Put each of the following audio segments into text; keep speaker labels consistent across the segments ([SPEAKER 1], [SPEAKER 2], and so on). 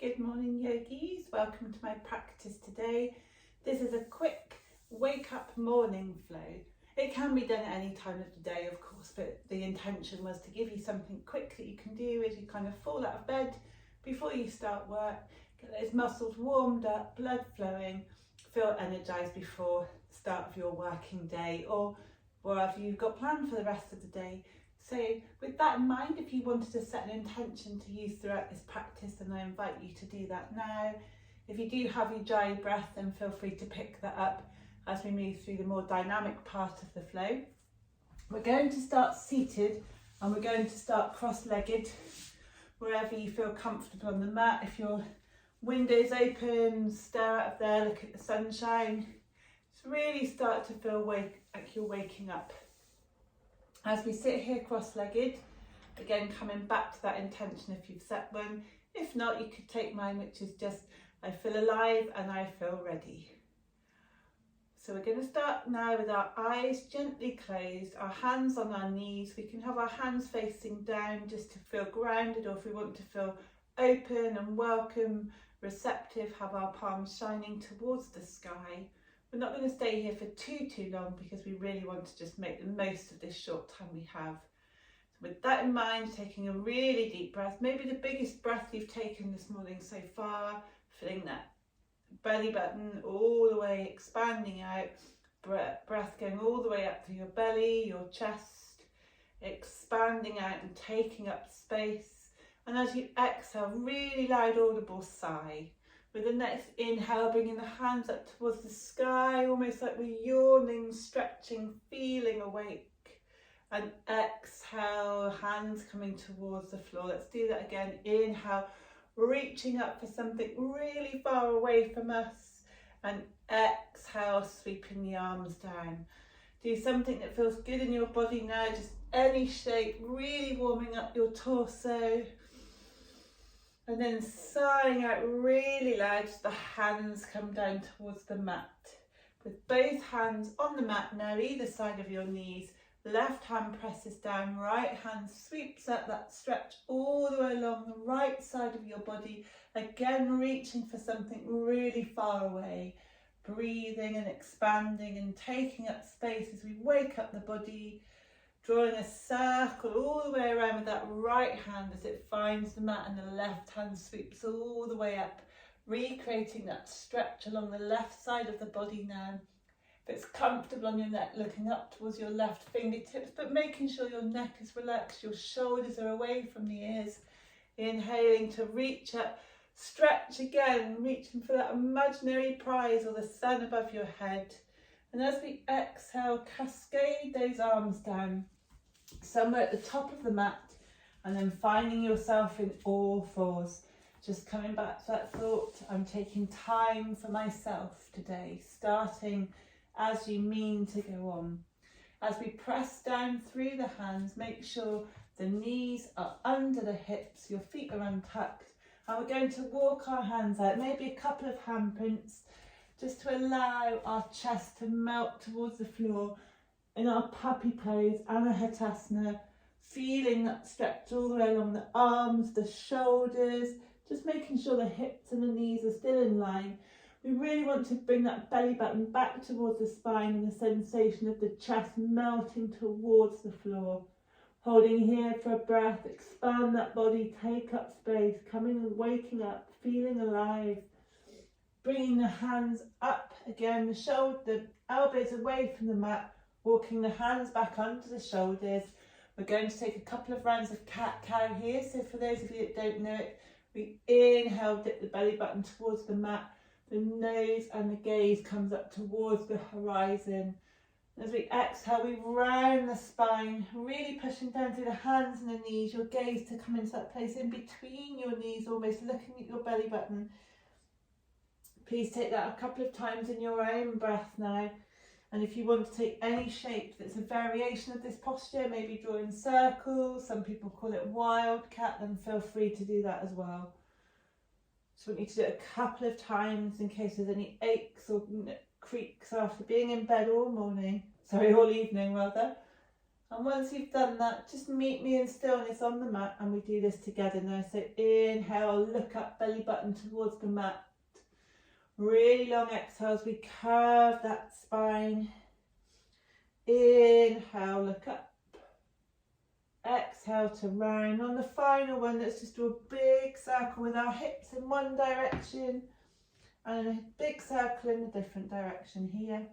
[SPEAKER 1] Good morning, yogis. Welcome to my practice today. This is a quick wake up morning flow. It can be done at any time of the day, of course, but the intention was to give you something quick that you can do as you kind of fall out of bed before you start work. Get those muscles warmed up, blood flowing, feel energized before the start of your working day or whatever you've got planned for the rest of the day. So with that in mind, if you wanted to set an intention to use throughout this practice, then I invite you to do that now. If you do have your dry breath, then feel free to pick that up as we move through the more dynamic part of the flow. We're going to start seated and we're going to start cross-legged wherever you feel comfortable on the mat. If your window's open, stare out of there, look at the sunshine. Just really start to feel like you're waking up. As we sit here cross-legged, again coming back to that intention if you've set one. If not, you could take mine, which is just, I feel alive and I feel ready. So we're going to start now with our eyes gently closed, our hands on our knees. We can have our hands facing down just to feel grounded, or if we want to feel open and welcome, receptive, have our palms shining towards the sky. We're not going to stay here for too long because we really want to just make the most of this short time we have. So with that in mind, taking a really deep breath, maybe the biggest breath you've taken this morning so far, feeling that belly button all the way expanding out, breath going all the way up through your belly, your chest, expanding out and taking up space. And as you exhale, really loud audible sigh. With the next inhale, bringing the hands up towards the sky, almost like we're yawning, stretching, feeling awake. And exhale, hands coming towards the floor. Let's do that again. Inhale, reaching up for something really far away from us. And exhale, sweeping the arms down. Do something that feels good in your body now, just any shape, really warming up your torso. And then sighing out really loud as the hands come down towards the mat. With both hands on the mat now, either side of your knees. Left hand presses down, right hand sweeps up, that stretch all the way along the right side of your body. Again, reaching for something really far away. Breathing and expanding and taking up space as we wake up the body. Drawing a circle all the way around with that right hand as it finds the mat, and the left hand sweeps all the way up, recreating that stretch along the left side of the body now. If it's comfortable on your neck, looking up towards your left fingertips, but making sure your neck is relaxed, your shoulders are away from the ears. Inhaling to reach up, stretch again, reaching for that imaginary prize or the sun above your head. And as we exhale, cascade those arms down, somewhere at the top of the mat, and then finding yourself in all fours. Just coming back to that thought, I'm taking time for myself today, starting as you mean to go on. As we press down through the hands, make sure the knees are under the hips, your feet are untucked, and we're going to walk our hands out, maybe a couple of handprints, just to allow our chest to melt towards the floor in our puppy pose, Anahatasana, feeling that stretch all the way along the arms, the shoulders, just making sure the hips and the knees are still in line. We really want to bring that belly button back towards the spine and the sensation of the chest melting towards the floor. Holding here for a breath, expand that body, take up space, coming and waking up, feeling alive. Bringing the hands up again, the elbows away from the mat, walking the hands back under the shoulders. We're going to take a couple of rounds of cat-cow here. So for those of you that don't know it, we inhale, dip the belly button towards the mat. The nose and the gaze comes up towards the horizon. As we exhale, we round the spine, really pushing down through the hands and the knees, your gaze to come into that place in between your knees, almost looking at your belly button. Please take that a couple of times in your own breath now. And if you want to take any shape that's a variation of this posture, maybe drawing circles, some people call it wildcat, then feel free to do that as well. Just want you to do it a couple of times in case there's any aches or creaks after being in bed all evening rather. And once you've done that, just meet me in stillness on the mat, and we do this together now. So inhale, look up, belly button towards the mat. Really long exhales, we curve that spine. Inhale, look up. Exhale to round. On the final one, let's just do a big circle with our hips in one direction and a big circle in a different direction here.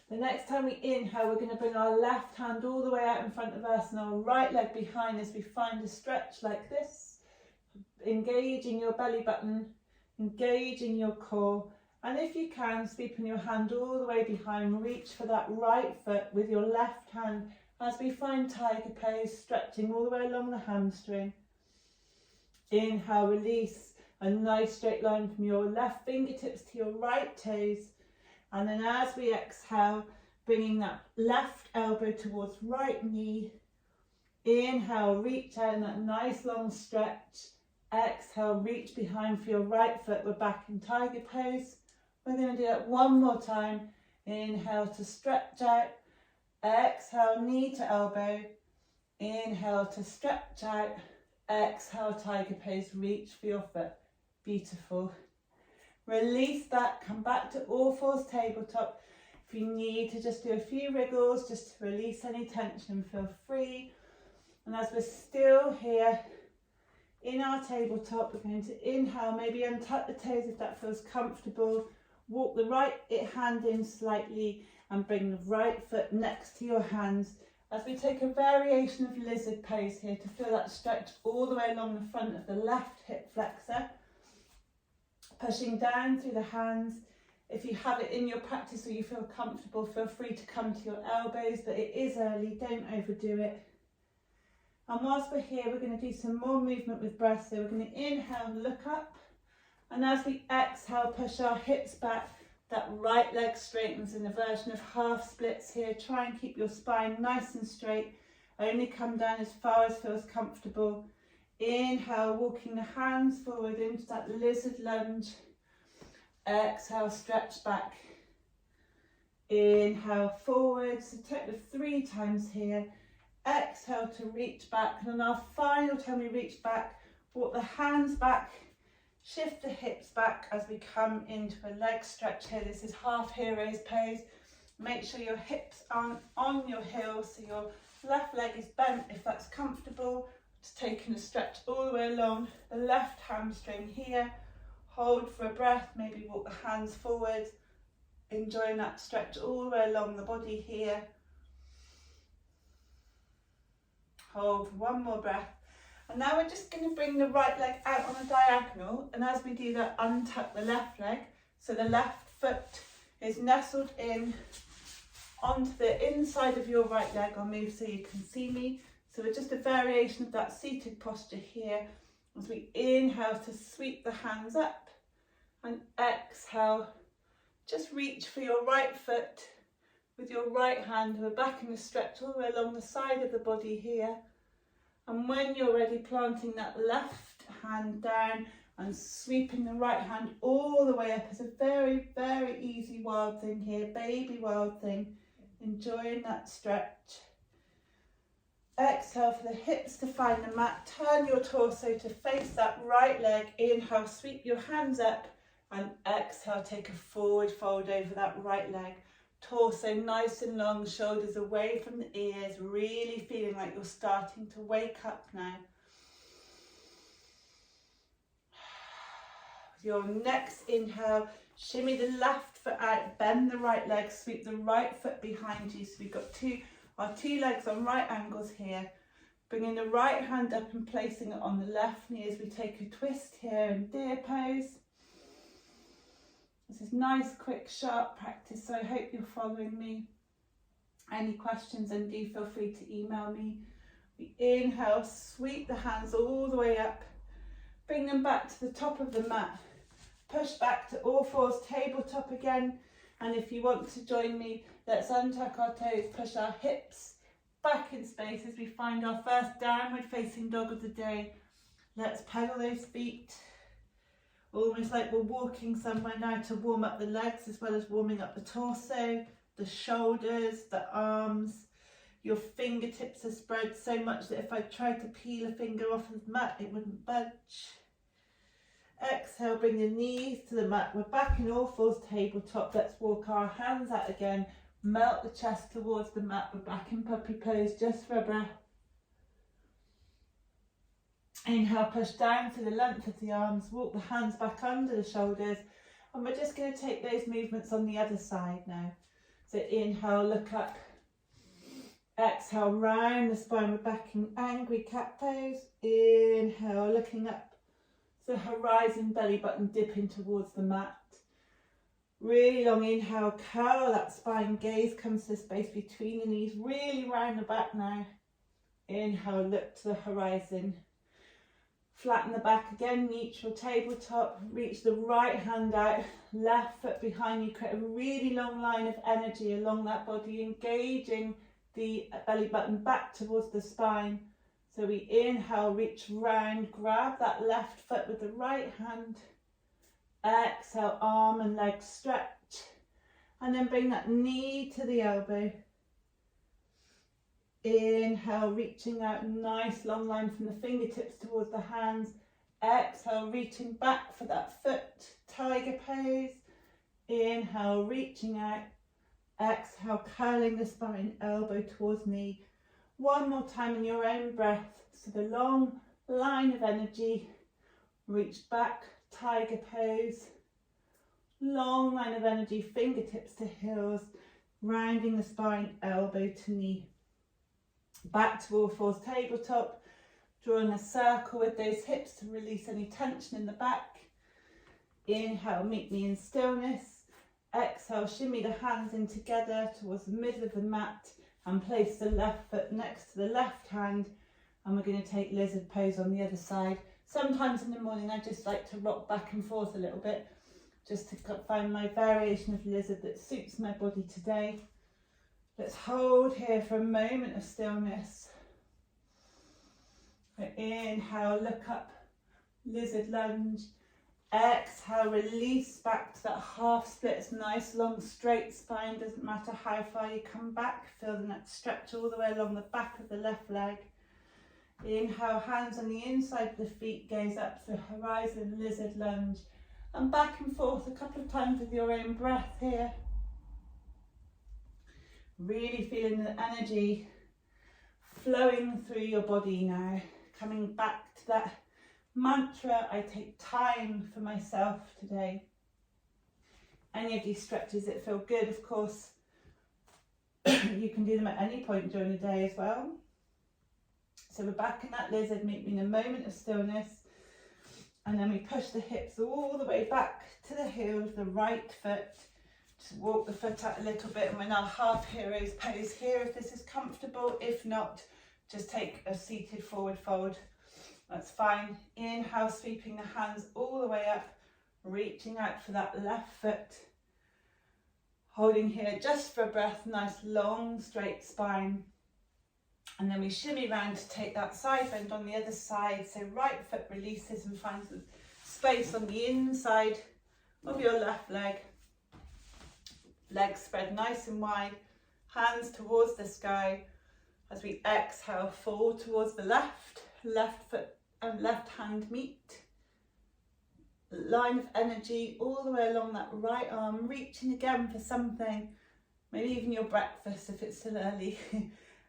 [SPEAKER 1] The next time we inhale, we're going to bring our left hand all the way out in front of us and our right leg behind as we find a stretch like this. Engaging your belly button, engaging your core, and if you can, sweeping your hand all the way behind, reach for that right foot with your left hand as we find tiger pose, stretching all the way along the hamstring. Inhale, release a nice straight line from your left fingertips to your right toes. And then as we exhale, bringing that left elbow towards right knee. Inhale, reach out in that nice long stretch. Exhale, reach behind for your right foot. We're back in tiger pose. We're going to do that one more time. Inhale to stretch out. Exhale, knee to elbow. Inhale to stretch out. Exhale, tiger pose. Reach for your foot. Beautiful. Release that. Come back to all fours tabletop. If you need to just do a few wriggles, just to release any tension, feel free. And as we're still here in our tabletop, we're going to inhale, maybe untuck the toes if that feels comfortable. Walk the right hand in slightly and bring the right foot next to your hands as we take a variation of lizard pose here to feel that stretch all the way along the front of the left hip flexor. Pushing down through the hands. If you have it in your practice or you feel comfortable, feel free to come to your elbows, but it is early, don't overdo it. And whilst we're here, we're going to do some more movement with breath. So we're going to inhale, look up, and as we exhale, push our hips back. That right leg straightens in a version of half splits here. Try and keep your spine nice and straight. Only come down as far as feels comfortable. Inhale, walking the hands forward into that lizard lunge. Exhale, stretch back. Inhale, forward. So take the 3 times here. Exhale to reach back. And on our final time we reach back, walk the hands back. Shift the hips back as we come into a leg stretch here. This is half hero's pose. Make sure your hips aren't on your heels, so your left leg is bent if that's comfortable. Just taking a stretch all the way along the left hamstring here. Hold for a breath, maybe walk the hands forward. Enjoying that stretch all the way along the body here. Hold for one more breath. And now we're just going to bring the right leg out on a diagonal, and as we do that, untuck the left leg. So the left foot is nestled in onto the inside of your right leg. I'll move so you can see me. So we're just a variation of that seated posture here. As we inhale to sweep the hands up, and exhale, just reach for your right foot with your right hand. We're back in the stretch all the way along the side of the body here. And when you're ready, planting that left hand down and sweeping the right hand all the way up is a very, very easy wild thing here, baby wild thing. Enjoying that stretch. Exhale for the hips to find the mat. Turn your torso to face that right leg. Inhale, sweep your hands up, and exhale, take a forward fold over that right leg. Torso nice and long, shoulders away from the ears, really feeling like you're starting to wake up now. With your next inhale, shimmy the left foot out, bend the right leg, sweep the right foot behind you. So we've got our two legs on right angles here. Bringing the right hand up and placing it on the left knee as we take a twist here in deer pose. This is nice, quick, sharp practice, so I hope you're following me. Any questions, then do feel free to email me. We inhale, sweep the hands all the way up. Bring them back to the top of the mat. Push back to all fours, tabletop again. And if you want to join me, let's untuck our toes, push our hips back in space as we find our first downward facing dog of the day. Let's pedal those feet. Almost like we're walking somewhere now to warm up the legs as well as warming up the torso, the shoulders, the arms. Your fingertips are spread so much that if I tried to peel a finger off of the mat, it wouldn't budge. Exhale, bring the knees to the mat. We're back in all fours, tabletop. Let's walk our hands out again. Melt the chest towards the mat. We're back in puppy pose just for a breath. Inhale, push down to the length of the arms. Walk the hands back under the shoulders. And we're just going to take those movements on the other side now. So inhale, look up. Exhale, round the spine. We're back in angry cat pose. Inhale, looking up. So horizon, belly button dipping towards the mat. Really long inhale, curl that spine, gaze comes to the space between the knees, really round the back now. Inhale, look to the horizon. Flatten the back again, neutral tabletop. Reach the right hand out, left foot behind you. Create a really long line of energy along that body, engaging the belly button back towards the spine. So we inhale, reach round, grab that left foot with the right hand. Exhale, arm and leg stretch. And then bring that knee to the elbow. Inhale, reaching out, nice long line from the fingertips towards the hands. Exhale, reaching back for that foot, tiger pose. Inhale, reaching out. Exhale, curling the spine, elbow towards knee. One more time in your own breath. So the long line of energy, reach back, tiger pose. Long line of energy, fingertips to heels, rounding the spine, elbow to knee. Back to all fours, tabletop. Drawing a circle with those hips to release any tension in the back. Inhale, meet me in stillness. Exhale, shimmy the hands in together towards the middle of the mat and place the left foot next to the left hand. And we're going to take lizard pose on the other side. Sometimes in the morning I just like to rock back and forth a little bit just to find my variation of lizard that suits my body today. Let's hold here for a moment of stillness. Inhale, look up, lizard lunge. Exhale, release back to that half split. It's nice, long, straight spine. Doesn't matter how far you come back. Feel the neck stretch all the way along the back of the left leg. Inhale, hands on the inside of the feet, gaze up to horizon, lizard lunge. And back and forth a couple of times with your own breath here. Really feeling the energy flowing through your body now. Coming back to that mantra, I take time for myself today. Any of these stretches that feel good, of course, you can do them at any point during the day as well. So we're back in that lizard, meet me in a moment of stillness. And then we push the hips all the way back to the heels, the right foot. Just walk the foot out a little bit, and we're now half hero's pose here if this is comfortable. If not, just take a seated forward fold. That's fine. Inhale, sweeping the hands all the way up, reaching out for that left foot. Holding here just for a breath, nice long straight spine. And then we shimmy round to take that side bend on the other side. So right foot releases and finds the space on the inside of your left leg. Legs spread nice and wide, hands towards the sky. As we exhale, fall towards the left foot and left hand meet. Line of energy all the way along that right arm, reaching again for something, maybe even your breakfast if it's still early.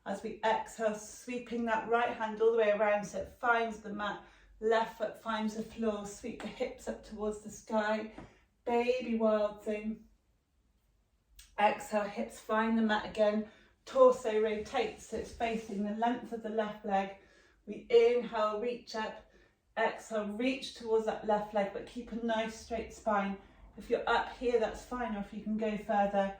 [SPEAKER 1] As we exhale, sweeping that right hand all the way around so it finds the mat, left foot finds the floor, sweep the hips up towards the sky, baby wild thing. Exhale, hips find the mat again, torso rotates so it's facing the length of the left leg. We inhale, reach up, exhale, reach towards that left leg, but keep a nice straight spine. If you're up here, that's fine, or if you can go further,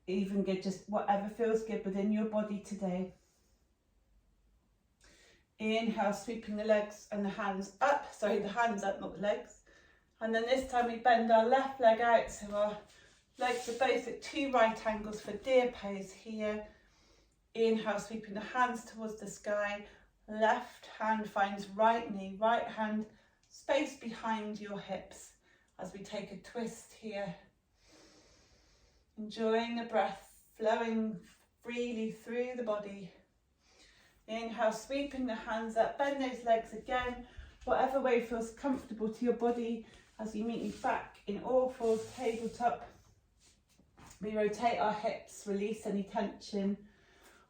[SPEAKER 1] even good, just whatever feels good within your body today. Inhale, sweeping the legs and the hands up, the hands up, not the legs. And then this time we bend our left leg out, so our legs are both at 2 right angles for deer pose here. Inhale, sweeping the hands towards the sky. Left hand finds right knee, right hand space behind your hips as we take a twist here. Enjoying the breath flowing freely through the body. Inhale, sweeping the hands up, bend those legs again, whatever way feels comfortable to your body as you meet me back in all fours, tabletop. We rotate our hips, release any tension,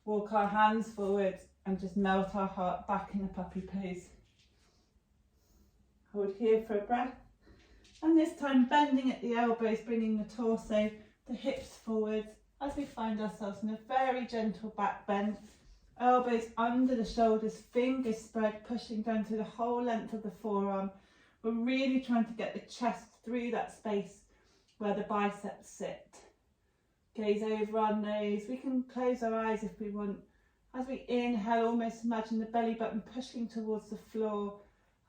[SPEAKER 1] walk our hands forward and just melt our heart back in a puppy pose. Hold here for a breath. And this time bending at the elbows, bringing the torso, the hips forward as we find ourselves in a very gentle back bend. Elbows under the shoulders, fingers spread, pushing down through the whole length of the forearm. We're really trying to get the chest through that space where the biceps sit. Gaze over our nose. We can close our eyes if we want. As we inhale, almost imagine the belly button pushing towards the floor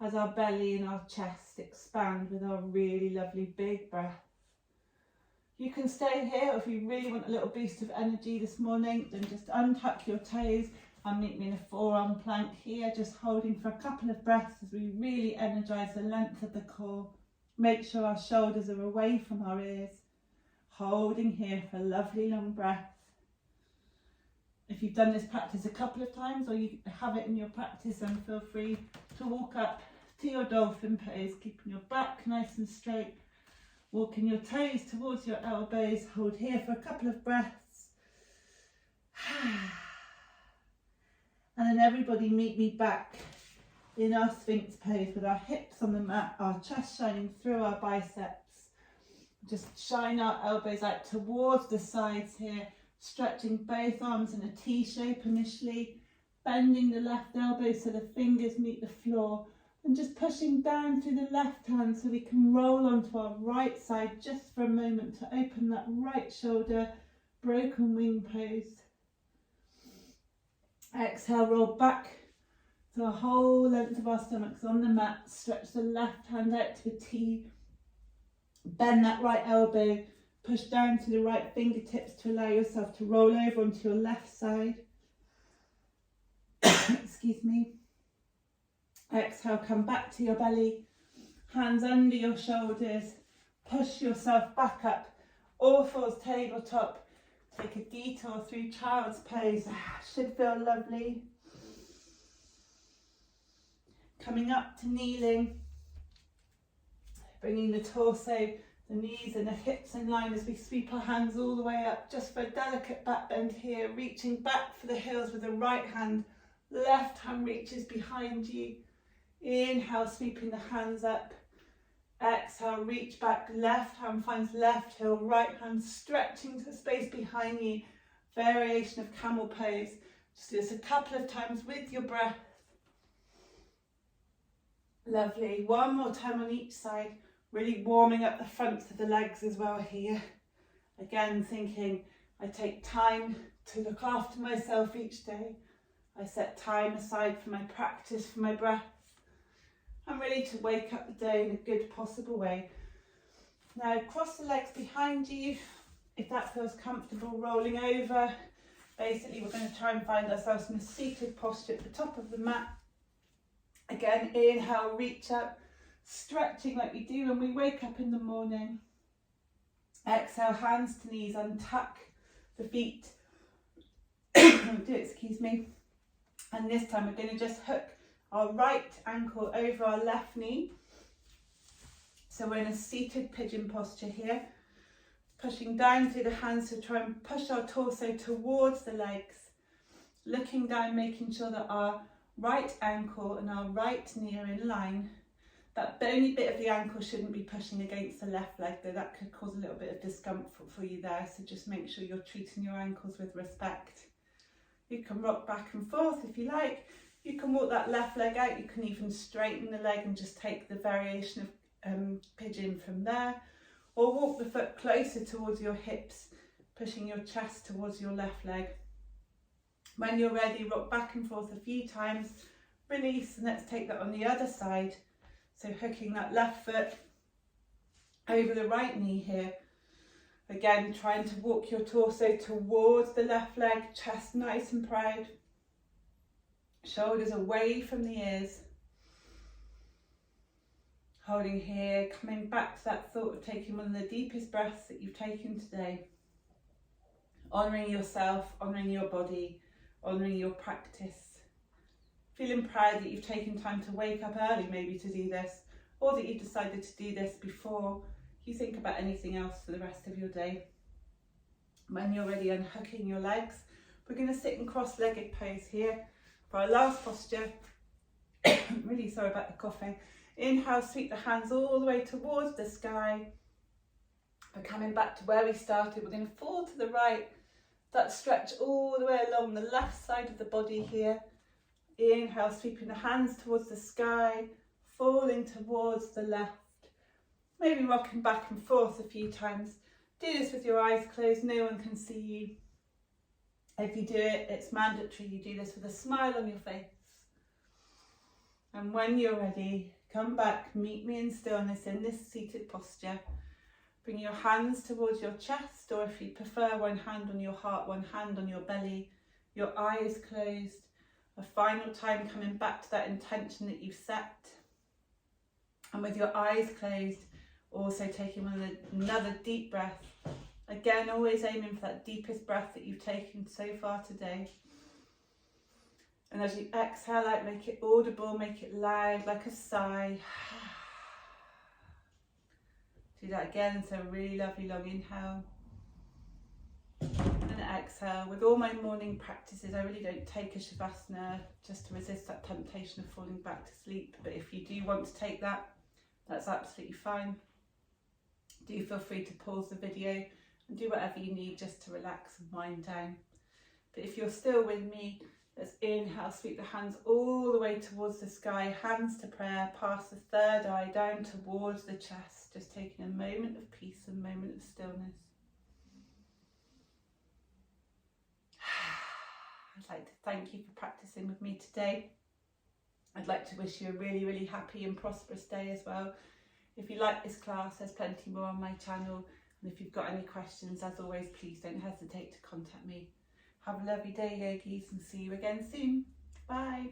[SPEAKER 1] as our belly and our chest expand with our really lovely big breath. You can stay here, or if you really want a little boost of energy this morning, then just untuck your toes and meet me in a forearm plank here, just holding for a couple of breaths as we really energise the length of the core. Make sure our shoulders are away from our ears. Holding here for a lovely long breath. If you've done this practice a couple of times or you have it in your practice, then feel free to walk up to your dolphin pose, keeping your back nice and straight. Walking your toes towards your elbows. Hold here for a couple of breaths. And then everybody meet me back in our Sphinx pose with our hips on the mat, our chest shining through our biceps. Just shine our elbows out towards the sides here, stretching both arms in a T shape initially, bending the left elbow so the fingers meet the floor, and just pushing down through the left hand so we can roll onto our right side just for a moment to open that right shoulder, broken wing pose. Exhale, roll back to the whole length of our stomachs on the mat. Stretch the left hand out to a T. Bend that right elbow, push down to the right fingertips to allow yourself to roll over onto your left side. Excuse me. Exhale, come back to your belly, hands under your shoulders, push yourself back up, all fours tabletop. Take a detour through child's pose, should feel lovely. Coming up to kneeling, bringing the torso, the knees and the hips in line as we sweep our hands all the way up, just for a delicate back bend here, reaching back for the heels with the right hand, left hand reaches behind you. Inhale, sweeping the hands up. Exhale, reach back, left hand finds left heel, right hand stretching to the space behind you. Variation of camel pose. Just do this a couple of times with your breath. Lovely. One more time on each side. Really warming up the fronts of the legs as well here. Again, thinking I take time to look after myself each day. I set time aside for my practice, for my breath. I'm ready to wake up the day in a good possible way. Now cross the legs behind you, if that feels comfortable, rolling over. Basically we're going to try and find ourselves in a seated posture at the top of the mat. Again, inhale, reach up, stretching like we do when we wake up in the morning. Exhale, hands to knees, untuck the feet. Excuse me. And this time we're going to just hook our right ankle over our left knee. So we're in a seated pigeon posture here, pushing down through the hands to try and push our torso towards the legs, looking down, making sure that our right ankle and our right knee are in line. That bony bit of the ankle shouldn't be pushing against the left leg though, that could cause a little bit of discomfort for you there, so just make sure you're treating your ankles with respect. You can rock back and forth if you like. You can walk that left leg out, you can even straighten the leg and just take the variation of pigeon from there, or walk the foot closer towards your hips, pushing your chest towards your left leg. When you're ready, rock back and forth a few times, release, and let's take that on the other side. So hooking that left foot over the right knee here. Again, trying to walk your torso towards the left leg, chest nice and proud. Shoulders away from the ears. Holding here, coming back to that thought of taking one of the deepest breaths that you've taken today. honouring yourself, honouring your body, honouring your practice. Feeling proud that you've taken time to wake up early maybe to do this, or that you've decided to do this before you think about anything else for the rest of your day. When you're ready, unhooking your legs, we're going to sit in cross-legged pose here for our last posture. Really sorry about the coughing. Inhale, sweep the hands all the way towards the sky. We're coming back to where we started. We're going to fall to the right. That stretch all the way along the left side of the body here. Inhale, sweeping the hands towards the sky, falling towards the left. Maybe rocking back and forth a few times. Do this with your eyes closed, no one can see you. If you do it, it's mandatory you do this with a smile on your face. And when you're ready, come back, meet me in stillness in this seated posture. Bring your hands towards your chest, or if you prefer, one hand on your heart, one hand on your belly, your eyes closed. A final time coming back to that intention that you've set. And with your eyes closed, also taking another deep breath. Again, always aiming for that deepest breath that you've taken so far today. And as you exhale out, make it audible, make it loud, like a sigh. Do that again, so a really lovely long inhale. And exhale. With all my morning practices, I really don't take a Shavasana just to resist that temptation of falling back to sleep. But if you do want to take that, that's absolutely fine. Do feel free to pause the video and do whatever you need just to relax and wind down. But if you're still with me, let's inhale, sweep the hands all the way towards the sky, hands to prayer, past the third eye, down towards the chest, just taking a moment of peace, a moment of stillness. I'd like to thank you for practicing with me today. I'd like to wish you a really, really happy and prosperous day as well. If you like this class, there's plenty more on my channel. And if you've got any questions, as always, please don't hesitate to contact me. Have a lovely day, yogis, and see you again soon. Bye.